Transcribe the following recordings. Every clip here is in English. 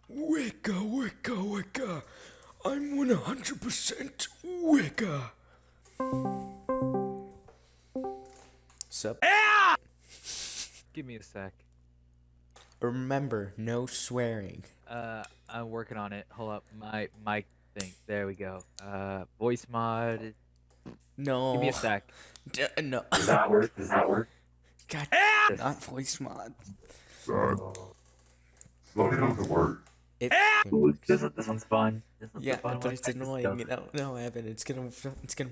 Wicca, Wicca, Wicca. I'm 100% Wicca. Sup? Give me a sec. Remember, no swearing. I'm working on it. Hold up, my mic thing. There we go. Voice mod. Give me No. a sec. No. Does that work? Does that work? God, not voice mod. Let me know if it works. It Ooh, works. this one's fun. This one's a Yeah, fun but one. it's annoying. No, Evan, it's gonna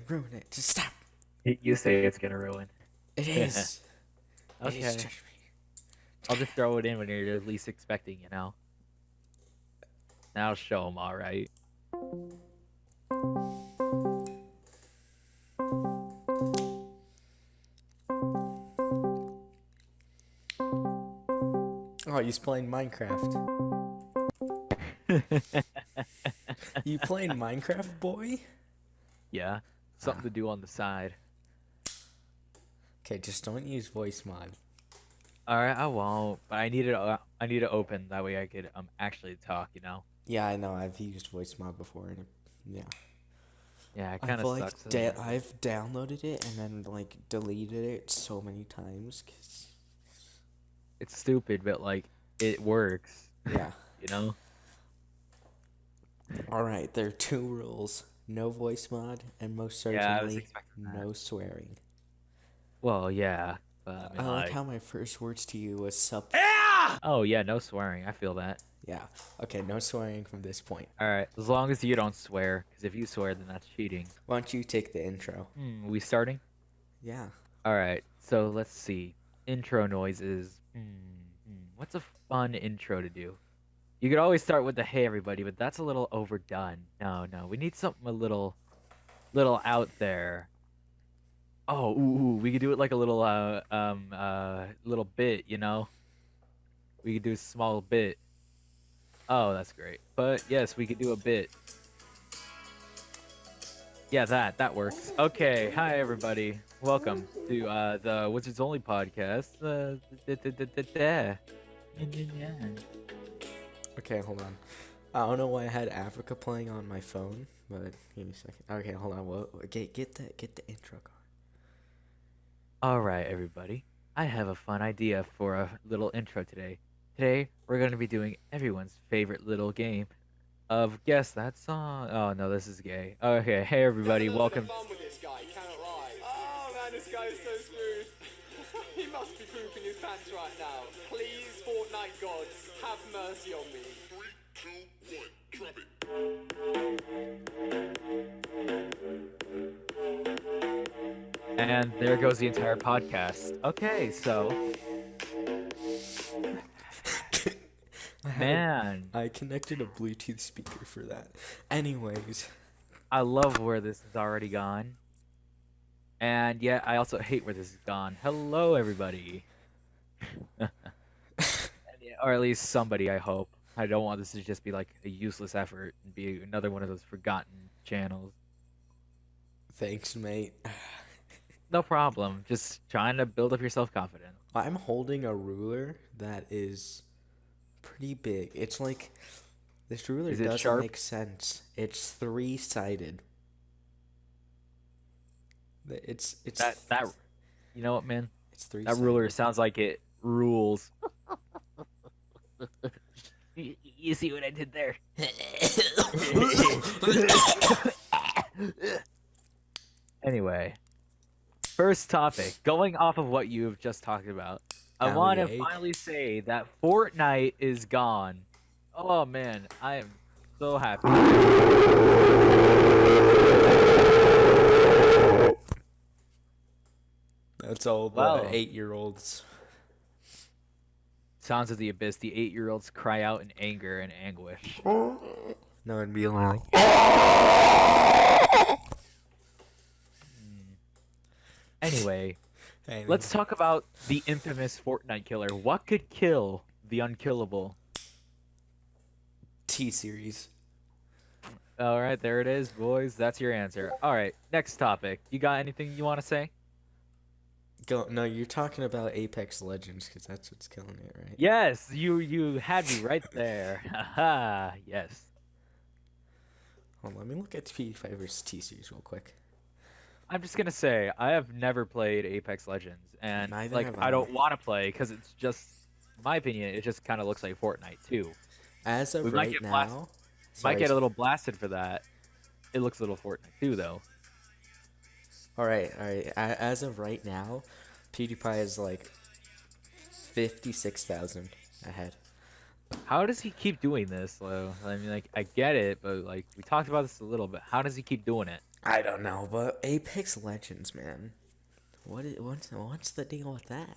ruin it. Just stop. You say it's gonna ruin. It is. It is. Okay. Trust me. I'll just throw it in when you're least expecting. Now I'll show them. All right. Oh, he's playing Minecraft. You playing Minecraft, boy? Yeah. Something to do on the side. Okay, just don't use voice mod. All right, I won't. But I need it. I need to open that way I could actually talk. Yeah, I know. I've used voice mod before, and yeah. Yeah, it kind of sucks. I've downloaded it and then like deleted it so many times. It's stupid, but like it works. Yeah. you know. All right, there are two rules: no voice mod, and most Yeah, I was certainly expecting that. no swearing. Well, yeah, but I mean, I like how my first words to you was sup. oh yeah, no swearing. I feel that. Yeah. Okay, no swearing from this point. All right, as long as you don't swear, because if you swear, then that's cheating. Why don't you take the intro? We starting? Yeah. All right, so let's see. Intro noises. What's a fun intro to do? You could always start with the "Hey everybody," but that's a little overdone. No, we need something a little out there. Oh, we could do it like a little bit. We could do a small bit. Oh, that's great. But yes, we could do a bit. Yeah, that works. Okay, hi everybody. Welcome to the Wizards Only podcast. Okay, hold on. I don't know why I had Africa playing on my phone, but give me a second. Okay, hold on. Get the intro going. All right, everybody. I have a fun idea for a little intro today. Today, we're going to be doing everyone's favorite little game of Guess That Song. Oh, no, this is gay. Okay, hey, everybody, welcome. Fun with this guy, cannot lie. Oh man, this guy is so smooth. He must be pooping his pants right now. Please, Fortnite gods, have mercy on me. 3, 2, 1, drop it. And there goes the entire podcast. Okay, so. Man. I connected a Bluetooth speaker for that. Anyways. I love where this has already gone. And yet, I also hate where this has gone. Hello, everybody. Or at least somebody, I hope. I don't want this to just be like a useless effort and be another one of those forgotten channels. Thanks, mate. No problem. Just trying to build up your self-confidence. I'm holding a ruler that is pretty big. It's like this ruler Is it doesn't sharp? make sense. It's 3-sided. It's That you know what, man? it's 3. That ruler sounds like it rules. You see what I did there? Anyway, first topic. Going off of what you've just talked about, I want to finally say that Fortnite is gone. Oh man, I am so happy. That's all the Wow. 8-year-olds. Sounds of the Abyss. The 8-year-olds cry out in anger and anguish. No, it'd be like. Anyway, Hey, let's talk about the infamous Fortnite killer. What could kill the unkillable? T-Series. All right, there it is, boys. That's your answer. All right, next topic. You got anything you want to say? Go. No, you're talking about Apex Legends because that's what's killing it, right? Yes, you had me right there. Haha, yes. Hold on, let me look at PewDiePie versus T Series real quick. I'm just gonna say I have never played Apex Legends, and Neither like have I I. don't want to play because it's just, in my opinion, it just kind of looks like Fortnite too. As We of might right get blasted. now, Might sorry. get a little blasted for that. It looks a little Fortnite too, though. All right, all right. As of right now, PewDiePie is like 56,000 ahead. How does he keep doing this, though? I mean, like I get it, but like we talked about this a little bit. How does he keep doing it? I don't know, but Apex Legends, man. What's the deal with that?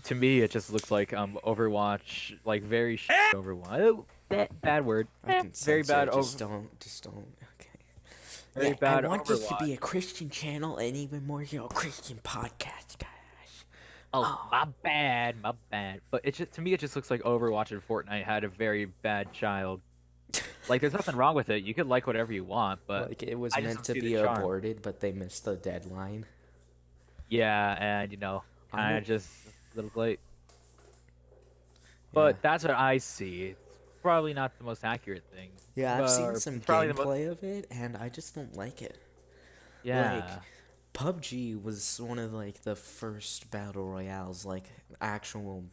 To me, it just looks like Overwatch, like very Overwatch. Oh, bad word. I can Very censor bad it. over. Just don't. Okay. Very Yeah, I bad want this to Overwatch. be a Christian channel and even more, Christian podcast, guys. Oh, my bad, my bad. But it just, to me, it just looks like Overwatch and Fortnite had a very bad child. Like, there's nothing wrong with it. You could like whatever you want, but Like it was I just meant don't to see the be charm. aborted, but they missed the deadline. Yeah, and I'm kind a, of just a little late. yeah. But that's what I see. It's probably not the most accurate thing, Yeah, I've seen but some it's probably the most. gameplay of it, and I just don't like it. Like, Yeah, PUBG was one of like the first battle royales, like actual,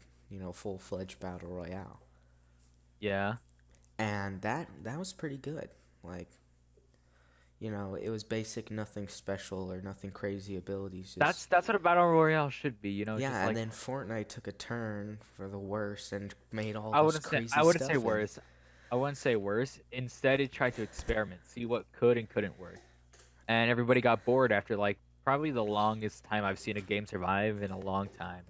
full-fledged battle royale, yeah. and that was pretty good. Like, it was basic, nothing special or nothing crazy abilities. Just That's what a battle royale should be. Just yeah, and like then Fortnite took a turn for the worse and made all I this wouldn't say crazy I wouldn't say stuff in. worse. I wouldn't say worse. Instead, it tried to experiment, see what could and couldn't work. And everybody got bored after like probably the longest time I've seen a game survive in a long time.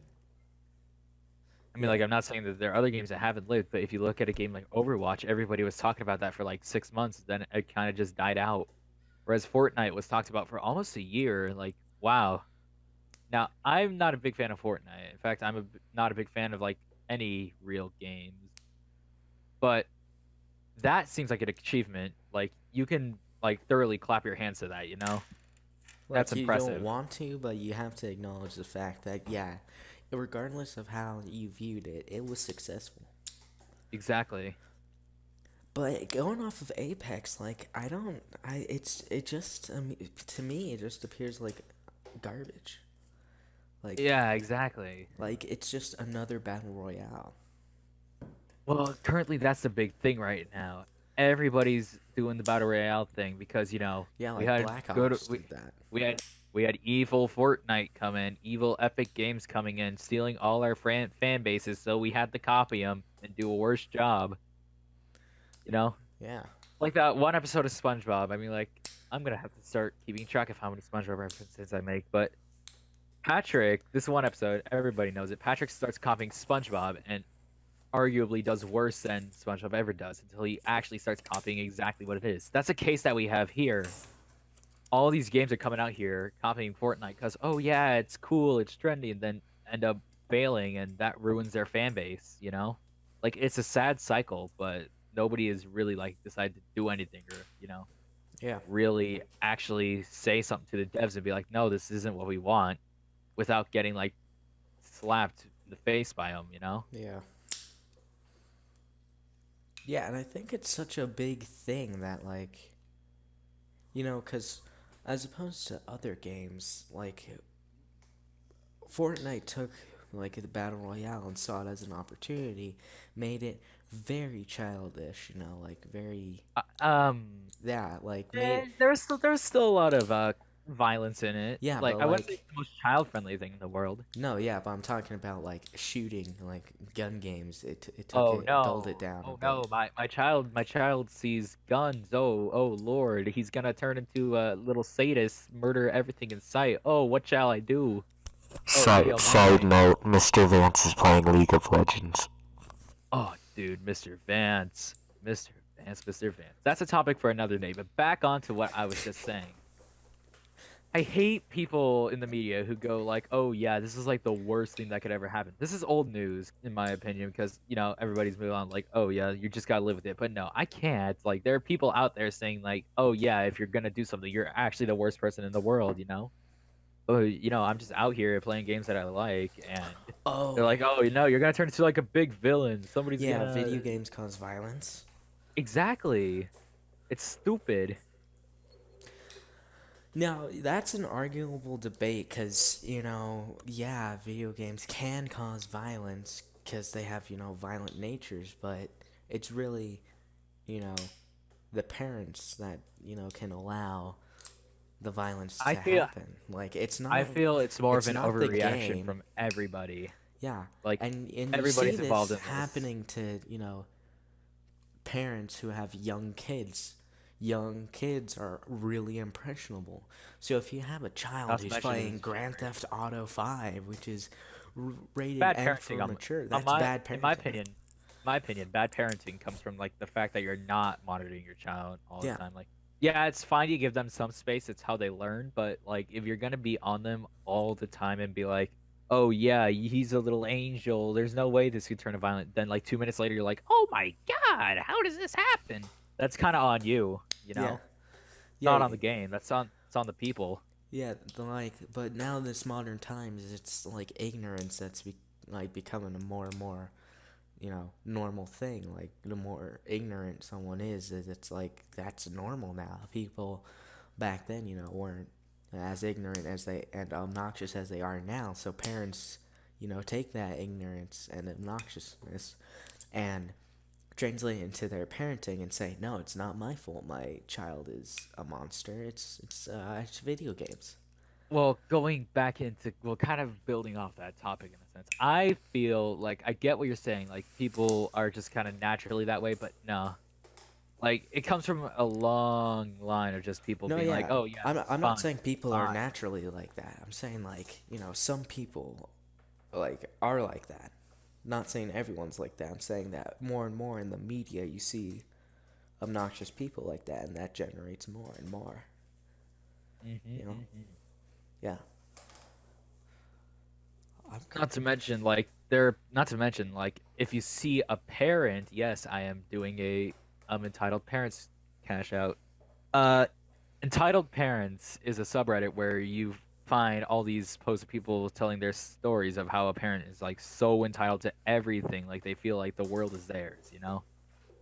I mean, Yeah, like I'm not saying that there are other games that haven't lived, but if you look at a game like Overwatch, everybody was talking about that for like 6 months, then it kind of just died out. Whereas Fortnite was talked about for almost a year. Like, wow. Now, I'm not a big fan of Fortnite. In fact, not a big fan of like any real games. But that seems like an achievement. Like you can like thoroughly clap your hands to that, That's like you don't impressive. want to, but you have to acknowledge the fact that yeah, regardless of how you viewed it, it was successful. Exactly. But going off of Apex, like I don't, I it just to me it just appears like garbage. Like Yeah, exactly. like it's just another battle royale. Well, currently that's the big thing right now. Everybody's doing the battle royale thing because Yeah, we like had Black good Ops did that. we had evil Fortnite come in, evil Epic Games coming in, stealing all our fan bases, so we had to copy them and do a worse job. You know, Yeah. like that one episode of SpongeBob. I mean, like I'm gonna have to start keeping track of how many SpongeBob references I make, but Patrick, this one episode, everybody knows it. Patrick starts copying SpongeBob and arguably does worse than SpongeBob ever does until he actually starts copying exactly what it is. That's a case that we have here. All these games are coming out here copying Fortnite because, oh yeah, it's cool, it's trendy, and then end up failing, and that ruins their fan base. Like it's a sad cycle, but nobody has really like decided to do anything or Yeah. really actually say something to the devs and be like, no, this isn't what we want, without getting like slapped in the face by them. Yeah. Yeah, and I think it's such a big thing that like cuz as opposed to other games, like Fortnite took like the battle royale and saw it as an opportunity, made it very childish, like very yeah, like made it There's still a lot of violence in it. yeah, Like but I wouldn't say like it's the most child friendly thing in the world. no, yeah, but I'm talking about like shooting, like gun games. It took Oh it dulled it no. down a Oh bit. no, my child sees guns. Oh Lord, he's gonna turn into a little sadist, murder everything in sight. Oh, what shall I do? Oh, Side Hail Mary. note, Mr. Vance is playing League of Legends. Oh, dude, Mr. Vance. Mr. Vance, Mr. Vance. That's a topic for another day, but back on to what I was just saying. I hate people in the media who go like, "Oh yeah, this is like the worst thing that could ever happen." This is old news in my opinion because, everybody's moving on like, "Oh yeah, you just got to live with it." But no, I can't. Like there are people out there saying like, "Oh yeah, if you're going to do something, you're actually the worst person in the world." I'm just out here playing games that I like, and they're Oh, like, oh, you're gonna turn into like a big villain. Somebody's yeah, gonna video games cause violence. exactly. It's stupid. Now, that's an arguable debate because, yeah, video games can cause violence because they have, violent natures, but it's really, you know, the parents that, can allow the violence I to feel happen. Like, it's I not, feel it's more of it's an not the overreaction game. from everybody. Yeah. Like And you see everybody's involved this in this. happening to, parents who have young kids. Young kids are really impressionable. So if you have a child Not to who's mention playing it's Grand Theft Auto 5, which is rated bad M for parenting. mature, On that's bad in my parenting. opinion, bad parenting comes from like the fact that you're not monitoring your child all the Yeah. time. Like, yeah, it's fine you give them some space. It's how they learn. But like, if you're gonna be on them all the time and be like, oh yeah, he's a little angel. There's no way this could turn violent. Then like 2 minutes later, you're like, oh my god, how does this happen? That's kind of on you. Yeah. It's Yeah. not on the game. It's on the people. Yeah, but now in this modern times, it's like ignorance that's like becoming a more and more, normal thing. Like the more ignorant someone is, it's like that's normal now. People back then, weren't as ignorant as they and obnoxious as they are now. So parents, take that ignorance and obnoxiousness and translate it into their parenting and say, no, it's not my fault. My child is a monster. It's video games. Well, going back into kind of building off that topic in a sense, I feel like I get what you're saying. Like people are just kind of naturally that way, but no, like it comes from a long line of just people No, being like, yeah. "Oh yeah, this is I'm not fine, saying this is people are fine." naturally like that. I'm saying like, some people like are like that. Not saying everyone's like that. I'm saying that more and more in the media you see obnoxious people like that and that generates more and more, Hmm you know? hmm Yeah. I'm Not to mention, like not to mention, like if you see a parent, yes, I am doing a entitled parents cash out. Uh, Entitled Parents is a subreddit where you find all these posts of people telling their stories of how a parent is like so entitled to everything, like they feel like the world is theirs.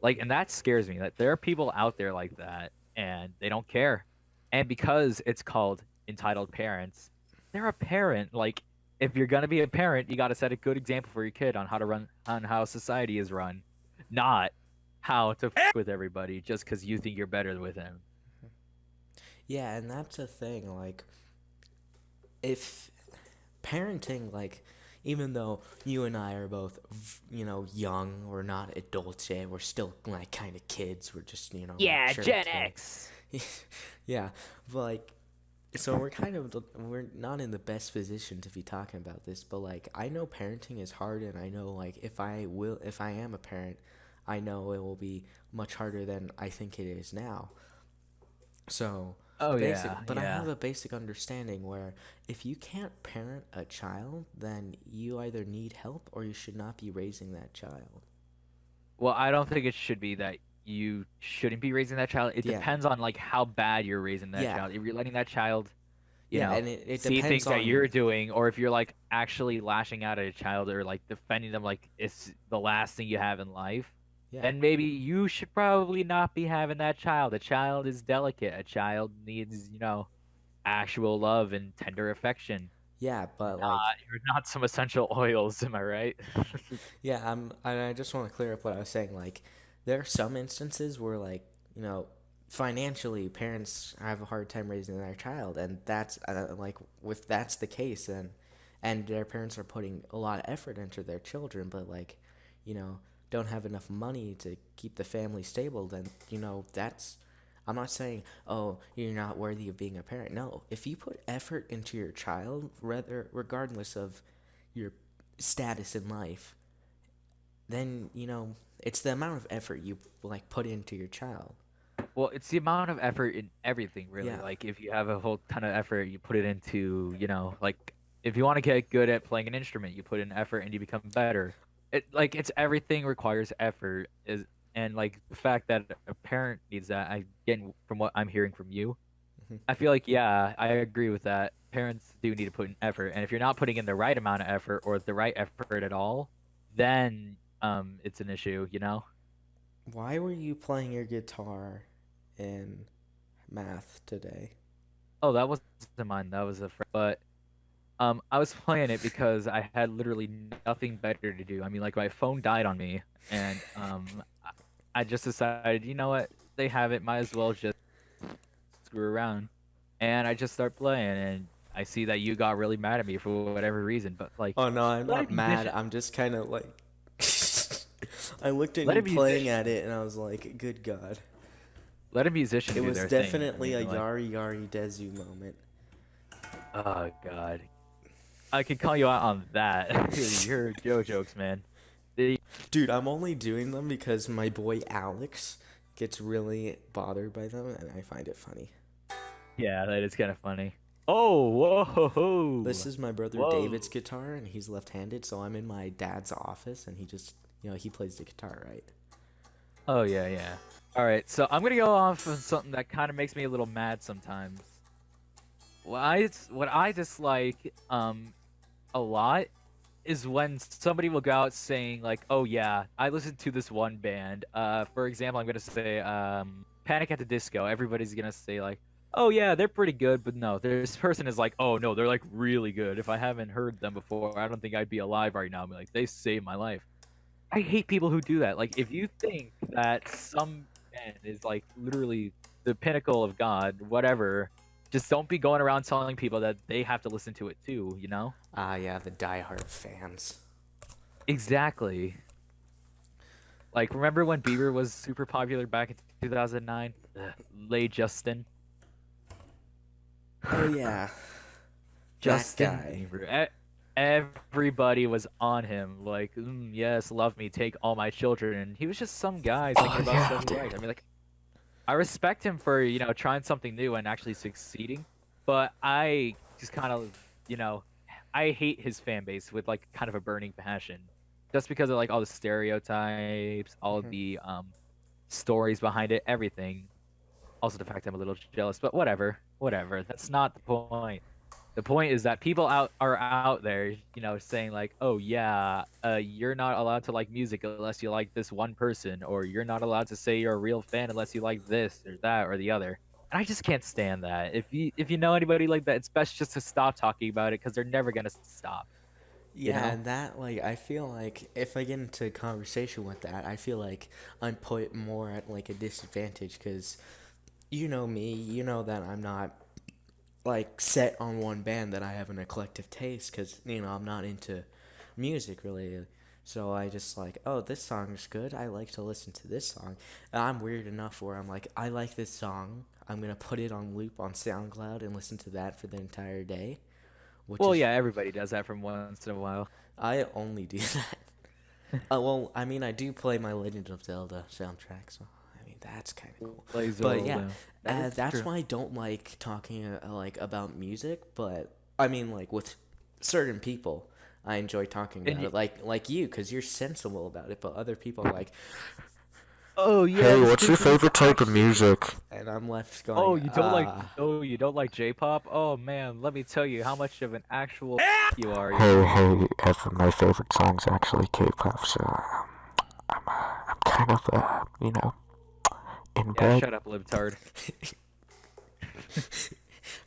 Like, and that scares me that there are people out there like that and they don't care. And because it's called entitled parents, they're a parent. Like, if you're gonna be a parent, you got to set a good example for your kid on how to run, on how society is run, not how to with everybody just because you think you're better with them. Yeah, and that's a thing like if parenting like even though you and I are both young, we're not adults yet, we're still like kind of kids, we're just Yeah, mature Gen kids. X. Yeah, but like so we're not in the best position to be talking about this, but like I know parenting is hard and I know like if I am a parent, I know it will be much harder than I think it is now. So, Oh yeah, but I yeah. have a basic understanding where if you can't parent a child, then you either need help or you should not be raising that child. Well, I don't think it should be that you shouldn't be raising that child. It Yeah. depends on like how bad you're raising that Yeah. child. If you're letting that child, Yeah, and it see depends things that on you're doing, or if you're like actually lashing out at a child or like defending them like it's the last thing you have in life, yeah. then maybe you should probably not be having that child. A child is delicate. A child needs, actual love and tender affection. Yeah, but Not, like you're not some essential oils, am I right? yeah, I just want to clear up what I was saying. Like, there are some instances where, like, financially, parents have a hard time raising their child, and that's like, if that's the case, then, and their parents are putting a lot of effort into their children, but like, don't have enough money to keep the family stable, then that's. I'm not saying, oh, you're not worthy of being a parent. No, if you put effort into your child, regardless of your status in life, then it's the amount of effort you like put into your child. Well, it's the amount of effort in everything, really. Yeah, Like, if you have a whole ton of effort, you put it into, like, if you want to get good at playing an instrument, you put in effort and you become better. It's everything requires effort. And, like, the fact that a parent needs that, I get from what I'm hearing from you, I feel like, yeah, I agree with that. Parents do need to put in effort, and if you're not putting in the right amount of effort or the right effort at all, then it's an issue, you know? Why were you playing your guitar in math today? Oh, that wasn't mine. That was a friend. But I was playing it because I had literally nothing better to do. I mean, like my phone died on me, and I just decided, you know what? They have it. Might as well just screw around. And I just start playing, and I see that you got really mad at me for whatever reason. But like, Oh no, I'm let a not mad. musician, I'm just kind of like. I looked at let you a playing musician, at it and I was like, good God. let a musician It do was their thing. I definitely mean, a like, Yari Yari Dezu moment. oh god, I could call you out on that. Your Joe jokes, man. The- Dude, I'm only doing them because my boy Alex gets really bothered by them and I find it funny. yeah, that is kind of funny. Oh, This whoa, is my brother David's whoa. guitar and he's left-handed, so I'm in my dad's office and he just, he plays the guitar, right? Oh yeah, yeah. All right, so I'm gonna go off on something that kind of makes me a little mad sometimes. What I dislike a lot is when somebody will go out saying like, "Oh yeah, I listened to this one band." For example, I'm gonna say Panic at the Disco. Everybody's gonna say like, "Oh yeah, they're pretty good," but no, this person is like, "Oh no, they're like really good. If I haven't heard them before, I don't think I'd be alive right now." I'm like, they saved my life. I hate people who do that. Like, if you think that some band is like literally the pinnacle of God, whatever, just don't be going around telling people that they have to listen to it too, you know? Ah, yeah, the diehard fans. Exactly. Like, remember when Bieber was super popular back in 2009? Lay Justin. Oh, yeah, that Justin guy. Bieber. Everybody was on him. Like, yes, love me, take all my children. And he was just some guy singing Oh, about yeah, stuff he dude. liked. I mean, like, I respect him for, trying something new and actually succeeding, but I just kind of, you know, I hate his fan base with like kind of a burning passion. Just because of like all the stereotypes, all of the stories behind it, everything. Also the fact I'm a little jealous, but whatever, whatever. That's not the point. The point is that people are out there, saying like, "Oh yeah, you're not allowed to like music unless you like this one person, or you're not allowed to say you're a real fan unless you like this or that or the other." And I just can't stand that. If you know anybody like that, it's best just to stop talking about it because they're never gonna stop. You Yeah, know? and that, like, I feel like if I get into a conversation with that, I feel like I'm put more at, like, a disadvantage because you know me, you know that I'm not, like, set on one band, that I have an eclectic taste because, I'm not into music really. So I just like, oh, this song is good. I like to listen to this song. And I'm weird enough where I'm like, I like this song. I'm going to put it on loop on SoundCloud and listen to that for the entire day, which Well, is yeah, everybody does that from once in a while. I only do that. Well, I mean, I do play my Legend of Zelda soundtrack, so I mean that's kind of cool. Play But yeah, Zelda. That is that's true. why I don't like talking like about music. But I mean, like with certain people, I enjoy talking And about it. Like you, because you're sensible about it. But other people like, oh yeah, Hey, this what's your person is favorite type of actually. music? and I'm left Oh, going, you don't like you don't like J-pop? Oh man, let me tell you how much of an actual you are, you Hey, know? hey, my favorite song's actually K-pop, so I'm kind of, in Yeah, bed. shut up, libtard.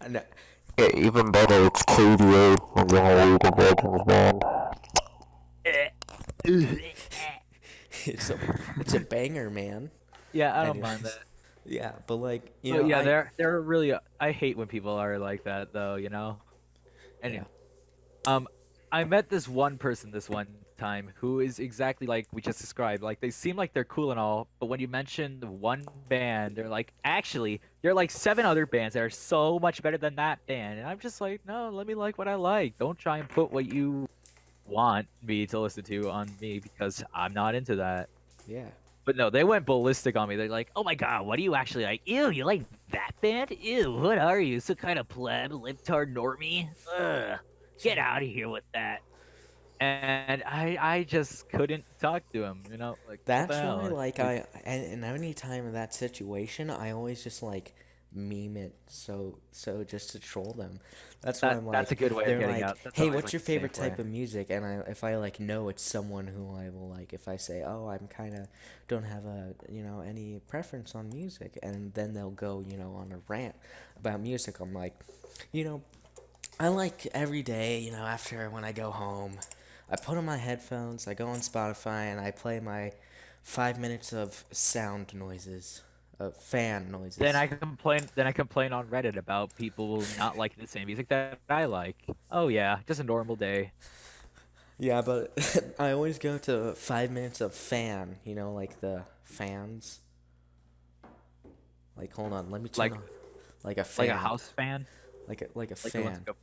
no, Yeah, even better, it's KDA, the Legends band. it's a banger, man. Yeah, I don't mind Anyways, that. yeah, but like But yeah, they're really I hate when people are like that though, you know? yeah. Anyway, um I met this one person this one time who is exactly like we just described. Like they seem like they're cool and all, but when you mention the one band, they're like, actually, there are like seven other bands that are so much better than that band. And I'm just like, no, let me like what I like. Don't try and put what you want me to listen to on me because I'm not into that. Yeah. But no, they went ballistic on me. They're like, "Oh my god, what do you actually like? Ew, you like that band? Ew, what are you? Some kind of pleb, libtard normie? Ugh, get out of here with that." And I just couldn't talk to him. Like what the That's why, hell? like, Like, and any time in that situation, I always just, like, meme it so just to troll them. That's why I'm That's a like, good way of they're getting like, out. That's hey, always what's like your the favorite safe way. type of music? And if I like know it's someone who I will like, if I say, oh, I'm kind of don't have a any preference on music, and then they'll go on a rant about music. I'm like, you know, I like every day, after when I go home, I put on my headphones, I go on Spotify, and I play my 5 minutes of sound noises, fan Then noises. I complain. Then I complain on Reddit about people not liking the same music that I like. Oh yeah, just a normal day. Yeah, but I always go to 5 minutes of fan, like the fans. Like, hold on, let me turn Like on, like a like a fan, house fan. like a Like the ones fan, that go.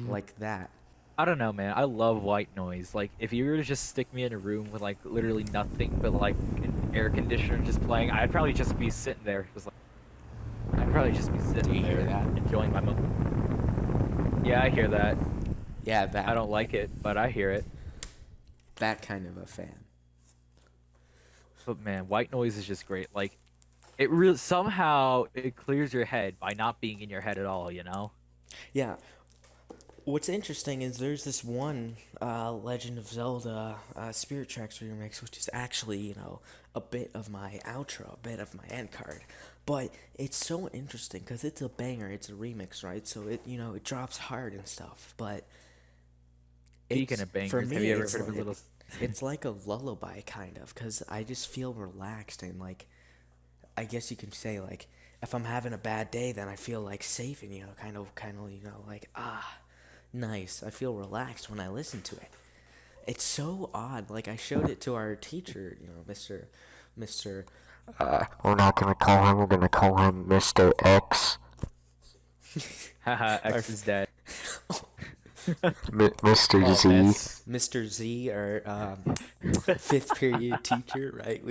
like that. I don't know, man. I love white noise. Like, if you were to just stick me in a room with like literally nothing but like an air conditioner just playing, I'd probably just be sitting there, just like I'd probably just be Do sitting you hear there that? enjoying my moment. Yeah, I hear that. Yeah, I that don't like it, but I hear it. that kind of a fan. But man, white noise is just great. Like, it really somehow it clears your head by not being in your head at all. You know? Yeah, what's interesting is there's this one Legend of Zelda Spirit Tracks remix, which is actually, a bit of my outro, a bit of my end card. But it's so interesting because it's a banger, it's a remix, right? So it drops hard and stuff. But Speaking it's, of for bangers, have me, you ever heard of a little? it's like a lullaby, kind of, because I just feel relaxed and, like, I guess you can say, like, if I'm having a bad day, then I feel like safe and kind of like nice. I feel relaxed when I listen to it. It's so odd. Like, I showed it to our teacher, Mister. We're not gonna call him, we're gonna call him Mr. X. Haha, Our X is dead. Mr. Oh man. Z. Mr. Z, our fifth period teacher, right?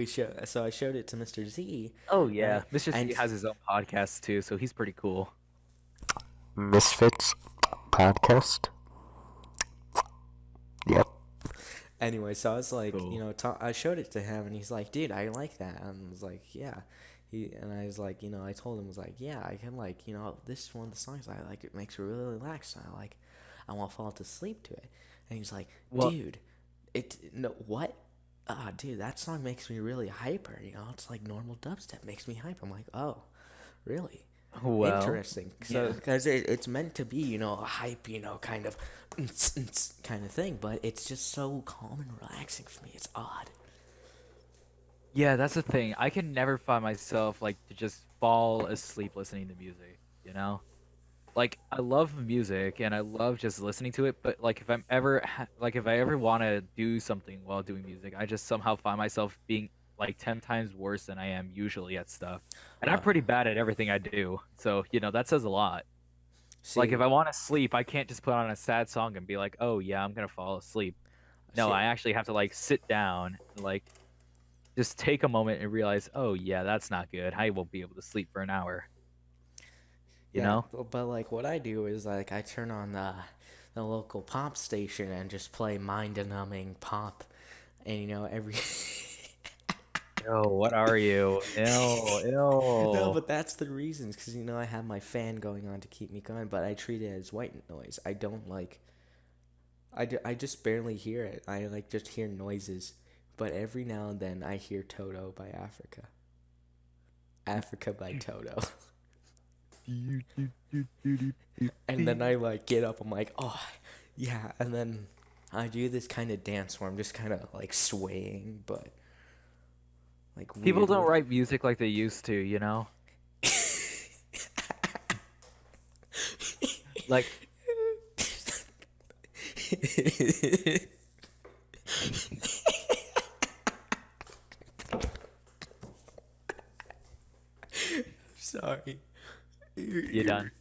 So I showed it to Mr. Z, Oh yeah, right? Mr. And C has his own podcast too, so he's pretty cool. Misfits podcast. Yep. anyway, so I was like, Cool. I showed it to him, and he's like, "Dude, I like that." And I was like, "Yeah." I was like, I told him, I was like, "Yeah, I can like, this is one of the songs I like. It makes me really relaxed. And I want to fall to sleep to it." And he's like, Well, "Dude, no what? Ah, dude, that song makes me really hyper. It's like normal dubstep makes me hype." I'm like, "Oh, really?" well, Interesting. So, yeah. because it's meant to be, a hype, kind of, kind of thing, but it's just so calm and relaxing for me. It's odd. Yeah, that's the thing. I can never find myself like to just fall asleep listening to music, you know? Like I love music and I love just listening to it, but like if I'm ever like if I ever want to do something while doing music, I just somehow find myself being like 10 times worse than I am usually at stuff. And I'm Uh, pretty bad at everything I do. So, that says a lot. Like if see, I want to sleep, I can't just put on a sad song and be like, "Oh yeah, I'm going to fall asleep." No, see, I actually have to like sit down and like just take a moment and realize, "Oh yeah, that's not good. I won't be able to sleep for an hour." You yeah, know? but like what I do is like I turn on the local pop station and just play mind-numbing pop, and every. Ew, what are you? Ew, No, ew. but that's the reasons, because I have my fan going on to keep me going, but I treat it as white noise. I don't like. I just barely hear it. I like just hear noises, but every now and then I hear Toto by Africa. Africa by Toto. And then I like get up, I'm like, "Oh, yeah." And then I do this kind of dance where I'm just kind of like swaying, but like People don't weirdly. write music like they used to, you know? Like, Sorry. you done?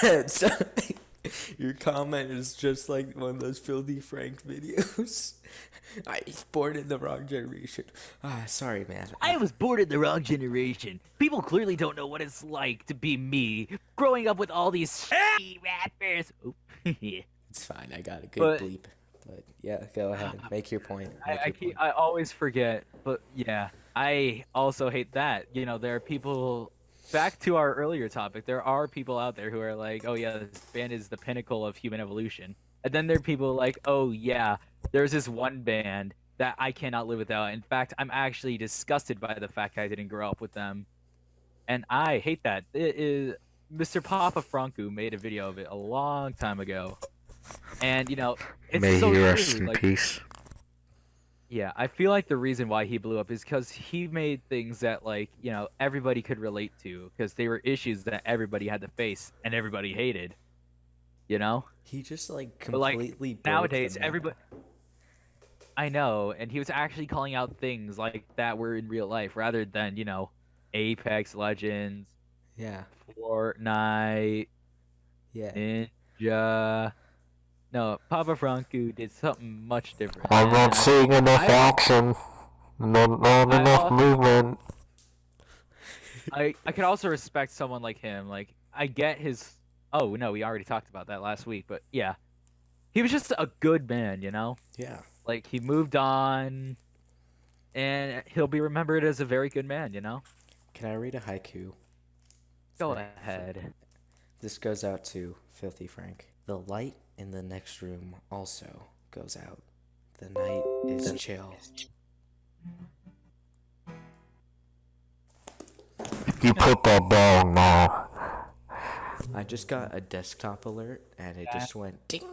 Yeah, your comment is just like one of those filthy Frank videos. I was born in the wrong generation. Sorry, man. I was born in the wrong generation. People clearly don't know what it's like to be me, growing up with all these shitty rappers. Oop. It's fine. I got a good But bleep. But yeah, go ahead. Make your point. Make your point. I always forget. But yeah, I also hate that. There are people back to our earlier topic, there are people out there who are like, "Oh yeah, this band is the pinnacle of human evolution," and then there are people like, "Oh yeah, there's this one band that I cannot live without. In fact, I'm actually disgusted by the fact I didn't grow up with them, and I hate that." It is Mr. Papa Franco made a video of it a long time ago, and it's May so he rest true. in Like, peace. yeah, I feel like the reason why he blew up is because he made things that, like, everybody could relate to, because they were issues that everybody had to face and everybody hated, you know? He just like But, like, completely broke the nowadays, middle. I know, and he was actually calling out things like that were in real life rather than, Apex Legends, Yeah, Fortnite, yeah. Ninja. No, Papa Franco did something much different, I'm and not seeing enough I, action. Not I, enough al- movement. I could also respect someone like him. Like, I get his. Oh no, we already talked about that last week, but yeah, he was just a good man. Yeah. Like, he moved on, and he'll be remembered as a very good man. Can I read a haiku? Go For ahead. this goes out to Filthy Frank. The light in the next room also goes out. The night is chill. You put that down now. I just got a desktop alert and it just went ding,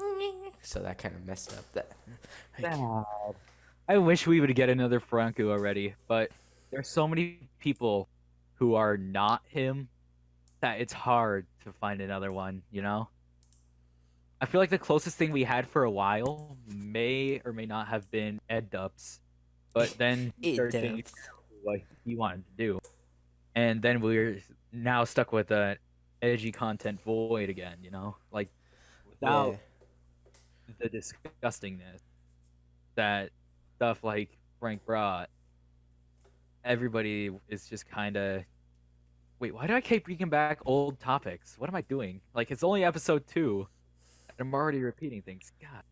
so that kind of messed up that. Sad. I wish we would get another Franco already, but there's so many people who are not him that it's hard to find another one. I feel like the closest thing we had for a while may or may not have been Ed Dubs, but then he It started changing does. what he wanted to do, and then we're now stuck with a edgy content void again. Like, Yeah. without the disgustingness that stuff like Frank brought, everybody is just kind of. Wait, why do I keep bringing back old topics? What am I doing? Like, it's only episode 2, and I'm already repeating things. God.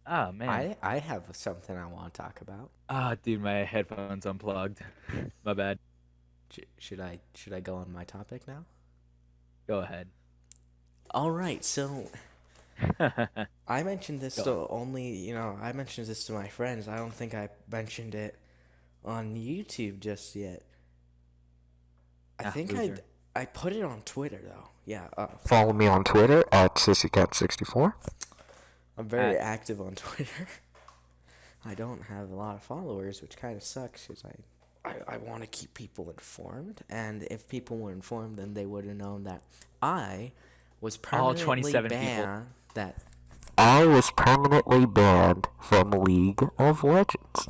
Oh man. I have something I want to talk about. Ah, dude, my headphones unplugged. My bad. Should I go on my topic now? Go ahead. All right. So I mentioned this to only, I mentioned this to my friends. I don't think I mentioned it on YouTube just yet. I think loser. I put it on Twitter though. Yeah, Follow me on Twitter at sissycat64. I'm very active on Twitter. I don't have a lot of followers, which kind of sucks because I want to keep people informed. And if people were informed, then they would have known that I was All permanently 27 people. banned. That I was permanently banned from League of Legends.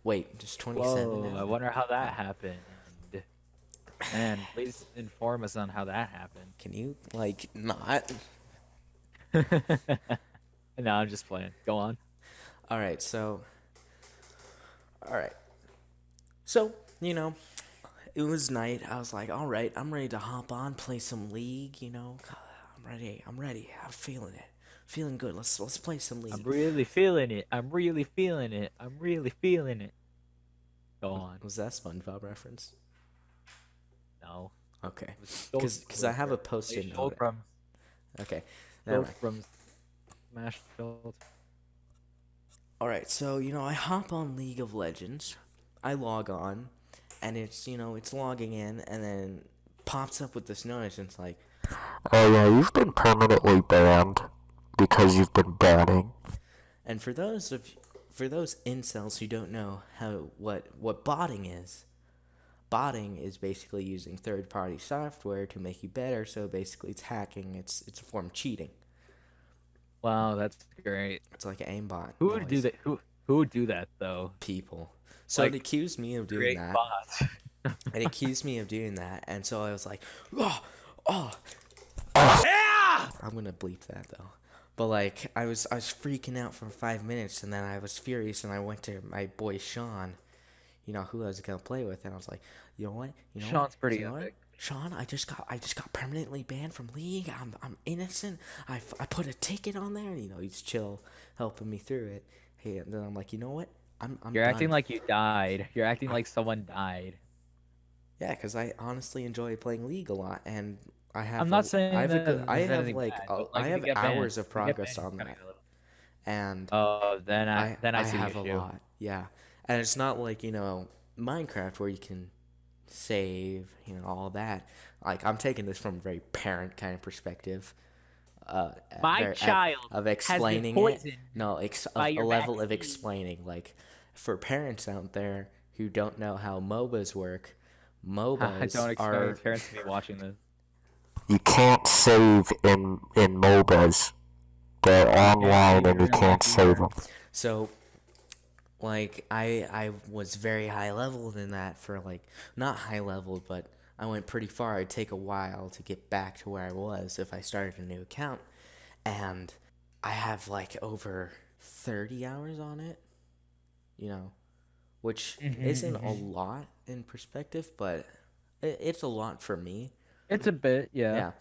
wait, just 27 Whoa, now? I wonder how that happened. Man, please inform us on how that happened. Can you like not? No, I'm just playing. Go on. All right, so it was night. I was like, all right, I'm ready to hop on, play some League. I'm ready. I'm feeling it, feeling good. Let's play some League. I'm really feeling it. I'm really feeling it. I'm really feeling it. Go on. Was that a SpongeBob reference? No. Okay, It was Stole because I have a post-it stole note. from Okay, stole never mind. from Smash Bros. All right, so I hop on League of Legends, I log on, and it's logging in, and then pops up with this notice, and it's like, Oh yeah, you've been permanently banned because you've been banning. and for those incels who don't know what botting is. Botting is basically using third-party software to make you better. So basically, it's hacking. It's a form of cheating. Wow, that's great. It's like an aimbot. Who would do noise. that? Who would do that though? People. So Like, it accused me of doing Create that. bots. It accused me of doing that, and so I was like, oh, I'm gonna bleep that though. But like, I was freaking out for 5 minutes, and then I was furious, and I went to my boy Sean, who I was gonna play with, and I was like, you know what? Sean's pretty what? epic. Sean, I just got permanently banned from League. I'm innocent. I put a ticket on there, and he's chill, helping me through it. Hey, and then I'm like, you know what? I'm You're acting done. like you died. You're acting like someone died. Yeah, because I honestly enjoy playing League a lot, and I'm not saying that I there's have anything bad, but I like have hours of if you get progress banned, you're on kind of that, a little. and Oh, then I I see the have a issue. lot. Yeah, and it's not like Minecraft where you can save, all that. Like I'm taking this from a very parent kind of perspective, My child of has been explaining it. poisoned No, by of a your level of vaccine. explaining. Like for parents out there who don't know how MOBAs work, MOBAs Don't expect are parents to be watching this. You can't save in MOBAs. They're Yeah, online and you're you in like can't save your them. so like I was very high leveled in that for like not high leveled, but I went pretty far. It'd take a while to get back to where I was if I started a new account, and I have like over 30 hours on it, you know, which isn't a hmm lot in perspective, but it's a lot for me. It's a bit, yeah. Yeah,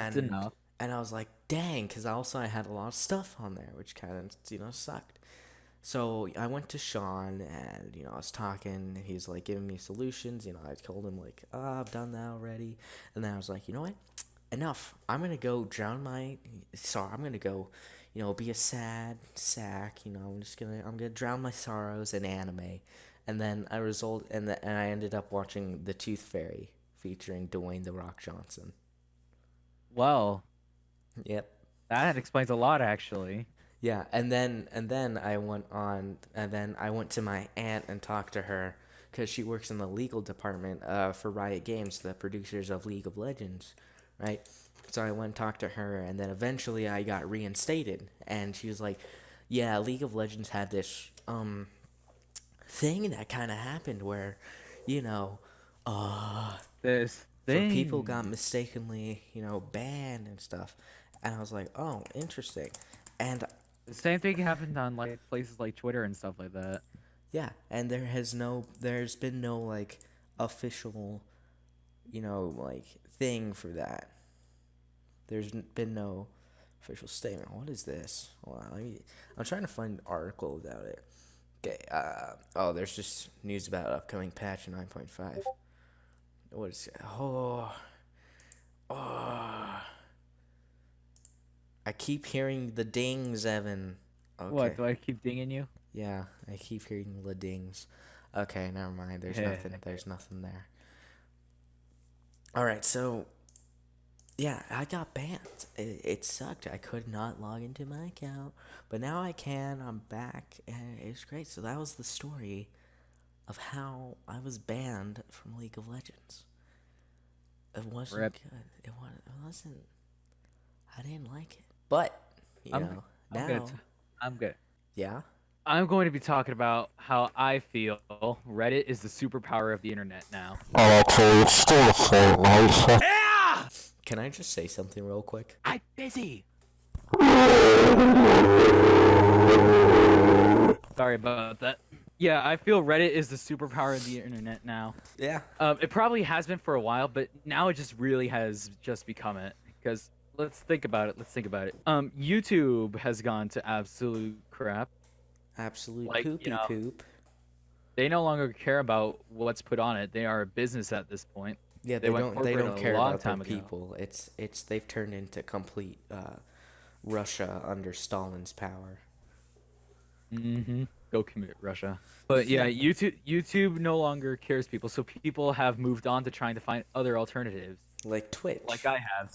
It's and enough. I was like, dang, because also I had a lot of stuff on there, which kind of sucked. So I went to Sean and I was talking. He's like giving me solutions. I told him like, oh, I've done that already, and then I was like, you know what, enough. I'm gonna go drown my sorrow. I'm gonna go, be a sad sack. I'm gonna drown my sorrows in anime, and then and I ended up watching The Tooth Fairy featuring Dwayne the Rock Johnson. Well, Yep. that explains a lot, actually. Yeah, and then I went to my aunt and talked to her because she works in the legal department for Riot Games, the producers of League of Legends, right? So I went and talked to her, and then eventually I got reinstated, and she was like, "Yeah, League of Legends had this thing that kind of happened where, you know, This for people got thing. mistakenly, banned and stuff," and I was like, "Oh, interesting," and The same thing happened on like places like Twitter and stuff like that. yeah, and there's been no like official, like thing for that. Been no official statement. What is this? Hold on, I'm trying to find an article about it. Okay. Oh, there's just news about upcoming patch 9.5. What is it? Oh, I keep hearing the dings, Evan. What, Okay. do I keep dinging you? Yeah, I keep hearing the dings. Okay, never mind. There's nothing. There's nothing there. All right, so yeah, I got banned. It sucked. I could not log into my account, but now I can. I'm back, and it's great. So that was the story of how I was banned from League of Legends. It wasn't Rip. good. It wasn't. I didn't like it. But I'm g- I'm gonna now, t- I'm good. yeah, I'm going to be talking about how I feel Reddit is the superpower of the internet now. And actually, it's still a Fortnite. can I just say something real quick? I'm busy. Sorry about that. Yeah, I feel Reddit is the superpower of the internet now. Yeah. It probably has been for a while, but now it just really has just become it. Because let's think about it. Let's think about it. YouTube has gone to absolute crap. Absolute Like, poopy poop. they no longer care about what's put on it. They are a business at this point. Yeah, They went they corporate don't a care long about their time ago. people. It's they've turned into complete Russia under Stalin's power. Mm-hmm. Go commit Russia. But yeah, YouTube no longer cares people, so people have moved on to trying to find other alternatives. Like Twitch. Like I have,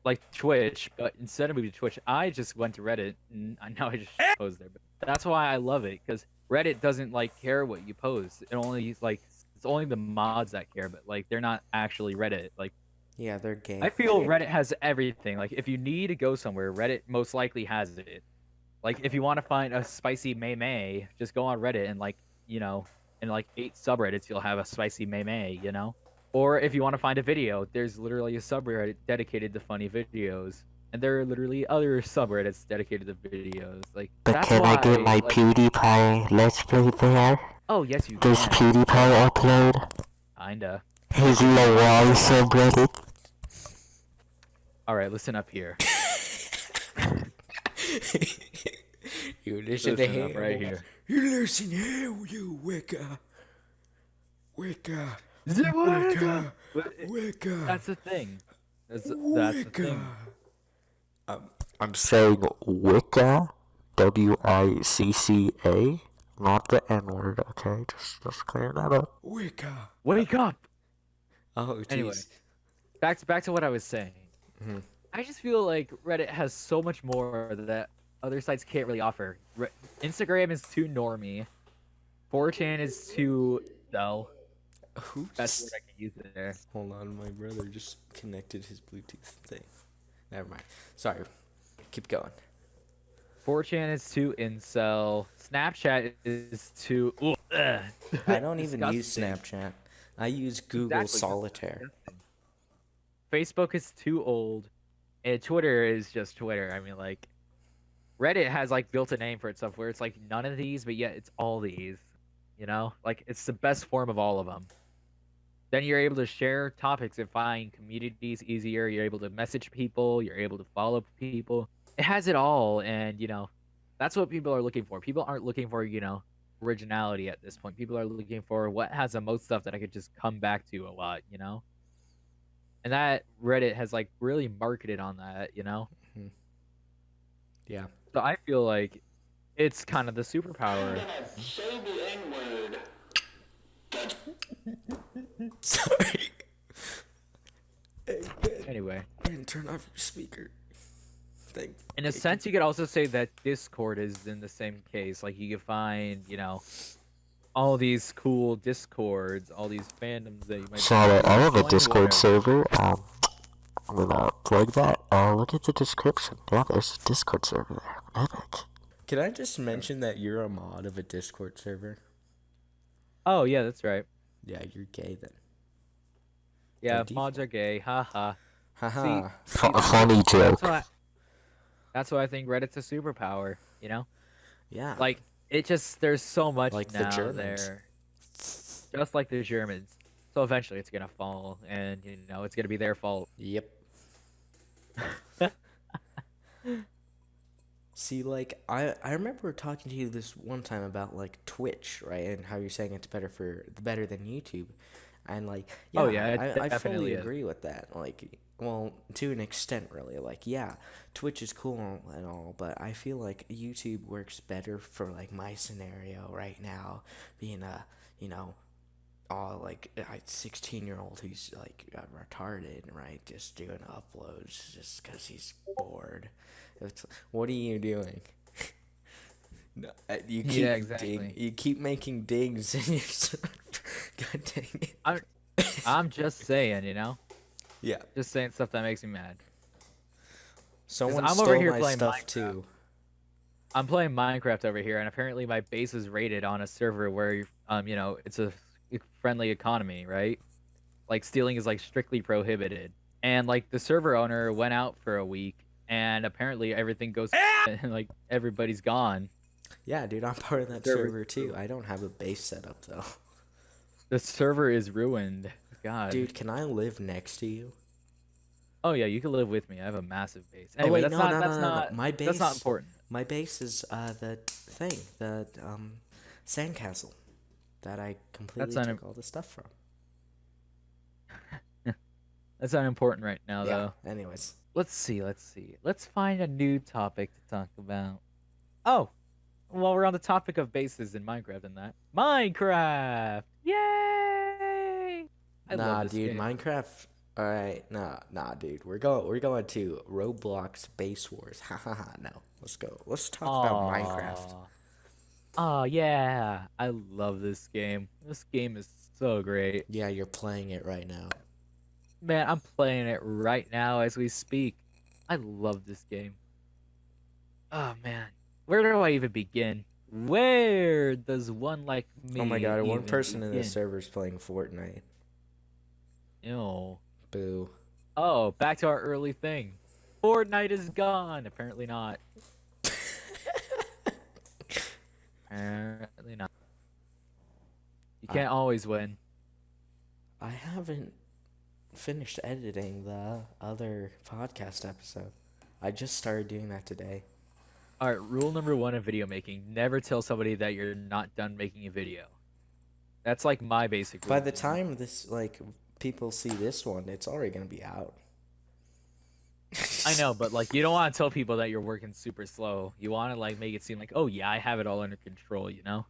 like Twitch, but instead of moving to Twitch, I just went to Reddit, and now I just post there. But that's why I love it, because Reddit doesn't like care what you post. It only like it's only the mods that care, but like they're not actually Reddit. Like Yeah, they're gay. I feel Reddit has everything. Like if you need to go somewhere, Reddit most likely has it. Like if you want to find a spicy May, just go on Reddit and in like 8 subreddits you'll have a spicy May. Or if you want to find a video, there's literally a subreddit dedicated to funny videos, and there are literally other subreddits dedicated to videos. Like But that's can I get why, my like, PewDiePie Let's Play there? oh yes you Does can, PewDiePie upload kinda. his Lawai subreddit? All right, listen up here. You listen Listen up right here. You listen here, you Wicca. Wicca, Wicca. Wicca, That's the thing. That's the Wicca. thing. I'm saying Wicca, Wicca, not the N word. Okay, just clear that up. Wicca. Wake up. Oh, Anyway, jeez. back to what I was saying. Mhm. I just feel like Reddit has so much more that other sites can't really offer. Instagram is too normie. 4chan is too dull. Who Best word just... I can use there. Hold on, my brother just connected his Bluetooth thing. Never mind. Sorry. Keep going. 4chan is too incel. Snapchat is too I don't even use disgusting. Snapchat. I use Google Exactly, 'cause it's Solitaire. disgusting. Facebook is too old, and Twitter is just Twitter. I mean, like Reddit has like built a name for itself where it's like none of these, but yet it's all these. You know, like it's the best form of all of them. Then you're able to share topics and find communities easier. You're able to message people. You're able to follow people. It has it all, and that's what people are looking for. People aren't looking for originality at this point. People are looking for what has the most stuff that I could just come back to a lot. And that Reddit has like really marketed on that. Yeah. So I feel like it's kind of the superpower. Say the N-word. Sorry. Hey, Anyway, Ben, turn off your speaker. in a sense, you could also say that Discord is in the same case. Like you could find, all these cool Discords, all these fandoms that you might So be able I to have a join, Discord whatever. server. I'm gonna plug that. Look at the description. Yeah, there's a Discord server there. Epic. Can I just mention that you're a mod of a Discord server? Oh yeah, that's right. Yeah, you're gay then. By Yeah, mods default. are gay. Haha. See, Haha. Funny that's joke. why. That's why I think Reddit's a superpower. Yeah. Like there's so much Like the now Germans. there, just like the Germans. So eventually it's gonna fall, and it's gonna be their fault. Yep. See, like I remember talking to you this one time about like Twitch, right? And how you're saying it's better than YouTube. And like, Oh yeah, yeah, it I fully definitely is. agree with that. Like, well, to an extent, really. Like, yeah, Twitch is cool and all, but I feel like YouTube works better for like my scenario right now, being a, all like a 16-year-old who's like retarded, right? Just doing uploads just because he's bored. What are you doing? No, you keep Yeah, exactly. you keep making digs and you're God dang it. I'm just saying, Yeah. just saying stuff that makes me mad. Someone I'm over stole here my playing stuff Minecraft. too. I'm playing Minecraft over here, and apparently my base is rated on a server where it's a friendly economy, right? Like stealing is like strictly prohibited. And like the server owner went out for a week, and apparently everything goes and like everybody's gone. Yeah, dude, I'm part of The that server's server too. ruined. I don't have a base set up though. The server is ruined. God. Dude, can I live next to you? Oh yeah, you can live with me. I have a massive base. Oh Anyway, wait, that's no, not no, no, that's no, no. not that's not important. My base is the thing, the sandcastle that I completely That's took all the stuff from. that's not important right now Yeah. though. Anyways. Let's see. Let's find a new topic to talk about. Oh, well, we're on the topic of bases in Minecraft and that. Minecraft! Yay! I love Nah, this dude, game. Minecraft. All right, nah, dude. We're going to Roblox Base Wars. Ha ha ha. No, let's go. Let's talk about Minecraft. Oh, yeah. I love this game. This game is so great. Yeah, you're playing it right now. Man, I'm playing it right now as we speak. I love this game. Oh, man. Where do I even begin? Where does one like me Oh my god, one even person in the begin? server's playing Fortnite. Ew. Boo. Oh, back to our early thing. Fortnite is gone. Apparently not. Apparently not. You can't always win. I haven't finished editing the other podcast episode. I just started doing that today. Alright, rule number 1 of video making. Never tell somebody that you're not done making a video. That's like my basic rule. By the time this, like, people see this one, it's already gonna be out. I know, but like you don't want to tell people that you're working super slow. You want to like make it seem like, oh yeah, I have it all under control. You know?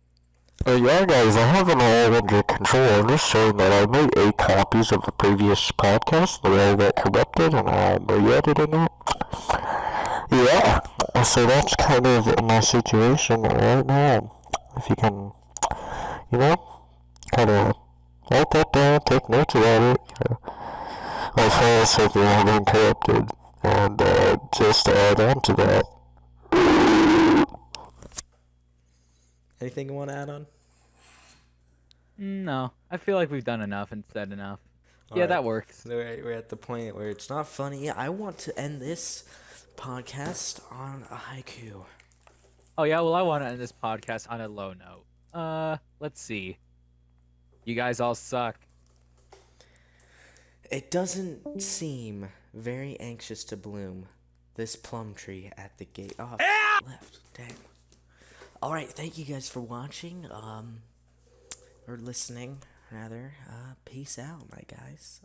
Yeah, guys, I have it all under control. I'm just saying that I made 8 copies of the previous podcast. They all got corrupted, and I'm re-editing it. Yeah, so that's kind of my situation right now. If you can, you know, kind of write that down, take notes about it. My files have all been corrupted, and just to add on to that, Anything you want to add on? No, I feel like we've done enough and said enough. All Yeah, right. that works. So we're at the point where it's not funny. I want to end this podcast on a haiku. Oh yeah, well I want to end this podcast on a low note. Let's see. You guys all suck. It doesn't seem very anxious to bloom, this plum tree at the gate. Oh, left. Dang. All right, thank you guys for watching. Or listening, rather. Peace out, my guys.